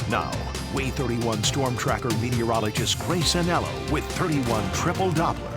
Now, Way 31 Storm Tracker meteorologist Grace Anello with 31 Triple Doppler.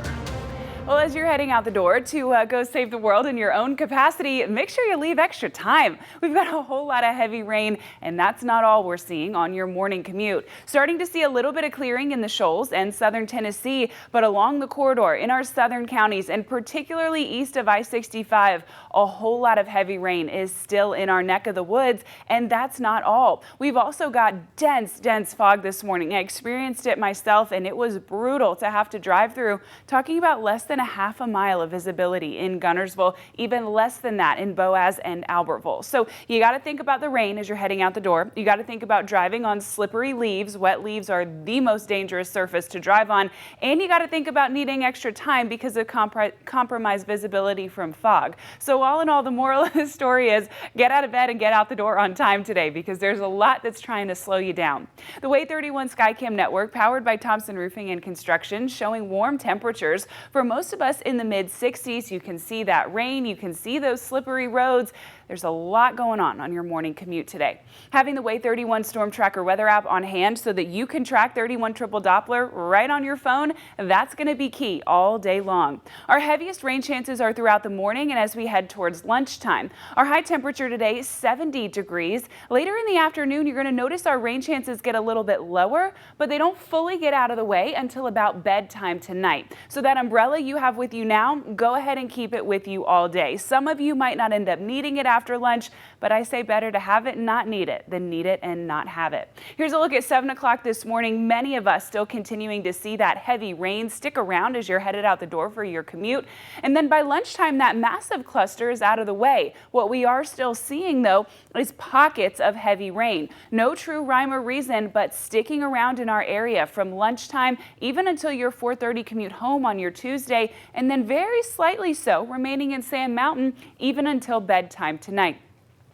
Well, as you're heading out the door to go save the world in your own capacity, make sure you leave extra time. We've got a whole lot of heavy rain, and that's not all we're seeing on your morning commute. Starting to see a little bit of clearing in the Shoals and southern Tennessee, but along the corridor in our southern counties and particularly east of I-65, a whole lot of heavy rain is still in our neck of the woods, and that's not all. We've also got dense fog this morning. I experienced it myself, and it was brutal to have to drive through, talking about less than a half a mile of visibility in Gunnersville, even less than that in Boaz and Albertville. So you got to think about the rain as you're heading out the door. You got to think about driving on slippery leaves. Wet leaves are the most dangerous surface to drive on. And you got to think about needing extra time because of compromised visibility from fog. So all in all, the moral of the story is get out of bed and get out the door on time today because there's a lot that's trying to slow you down. The Way 31 Skycam network, powered by Thompson Roofing and Construction, showing warm temperatures for most of us in the mid-60s. You can see that rain. You can see those slippery roads. There's a lot going on your morning commute today. Having the Way 31 Storm Tracker weather app on hand so that you can track 31 Triple Doppler right on your phone, that's going to be key all day long. Our heaviest rain chances are throughout the morning and as we head towards lunchtime. Our high temperature today is 70 degrees. Later in the afternoon, you're going to notice our rain chances get a little bit lower, but they don't fully get out of the way until about bedtime tonight. So that umbrella you have with you now, go ahead and keep it with you all day. Some of you might not end up needing it after lunch, but I say better to have it and not need it than need it and not have it. Here's a look at 7 o'clock this morning. Many of us still continuing to see that heavy rain. Stick around as you're headed out the door for your commute. And then by lunchtime, that massive cluster is out of the way. What we are still seeing, though, is pockets of heavy rain. No true rhyme or reason, but sticking around in our area from lunchtime even until your 4:30 commute home on your Tuesday, and then very slightly so remaining in Sand Mountain even until bedtime tonight.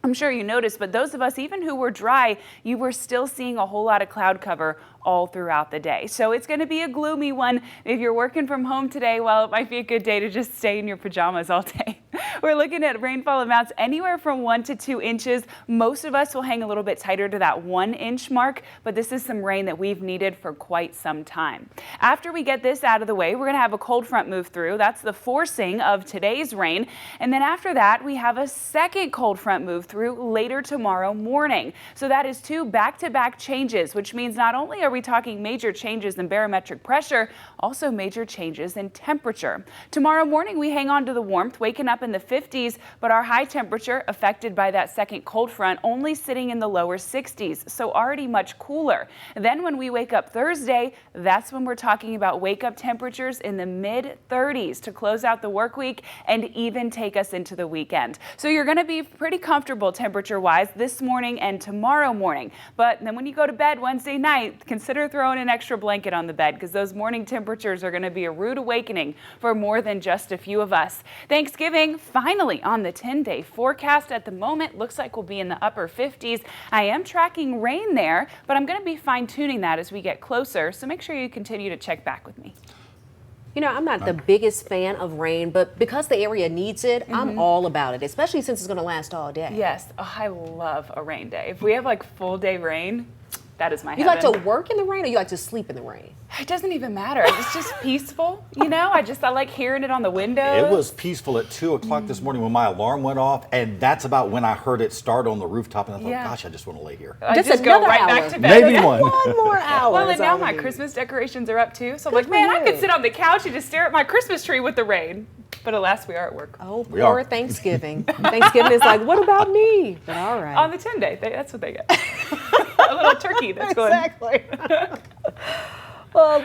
I'm sure you noticed, but those of us even who were dry, you were still seeing a whole lot of cloud cover all throughout the day. So it's going to be a gloomy one. If you're working from home today, well, it might be a good day to just stay in your pajamas all day. We're looking at rainfall amounts anywhere from 1 to 2 inches. Most of us will hang a little bit tighter to that 1-inch mark, but this is some rain that we've needed for quite some time. After we get this out of the way, we're going to have a cold front move through. That's the forcing of today's rain. And then after that, we have a second cold front move through later tomorrow morning. So that is 2 back-to-back changes, which means not only are we talking major changes in barometric pressure, also major changes in temperature. Tomorrow morning, we hang on to the warmth, waking up in the 50s, but our high temperature affected by that second cold front only sitting in the lower 60s, so already much cooler. Then when we wake up Thursday, that's when we're talking about wake-up temperatures in the mid-30s to close out the work week and even take us into the weekend. So you're going to be pretty comfortable temperature-wise this morning and tomorrow morning. But then when you go to bed Wednesday night, consider throwing an extra blanket on the bed because those morning temperatures are going to be a rude awakening for more than just a few of us. Thanksgiving finally on the 10-day forecast at the moment looks like we'll be in the upper 50s. I am tracking rain there, but I'm going to be fine-tuning that as we get closer, so make sure you continue to check back with me. You know, I'm not the biggest fan of rain, but because the area needs it, I'm all about it, especially since it's going to last all day. Yes, oh, I love a rain day. If we have like full day rain, that is my heaven. You like to work in the rain or you like to sleep in the rain? It doesn't even matter. It's just peaceful, you know? I like hearing it on the windows. It was peaceful at 2 o'clock this morning when my alarm went off, and that's about when I heard it start on the rooftop, and I thought, gosh, I just want to lay here. I just go right back to bed. Maybe one. One more hour. Well, and now my Christmas decorations are up too, so I'm like, man, I could sit on the couch and just stare at my Christmas tree with the rain. But alas, we are at work. Oh, poor Thanksgiving. Thanksgiving is like, what about me? But all right. On the 10-day, that's what they get. A little turkey that's going. Exactly. Well,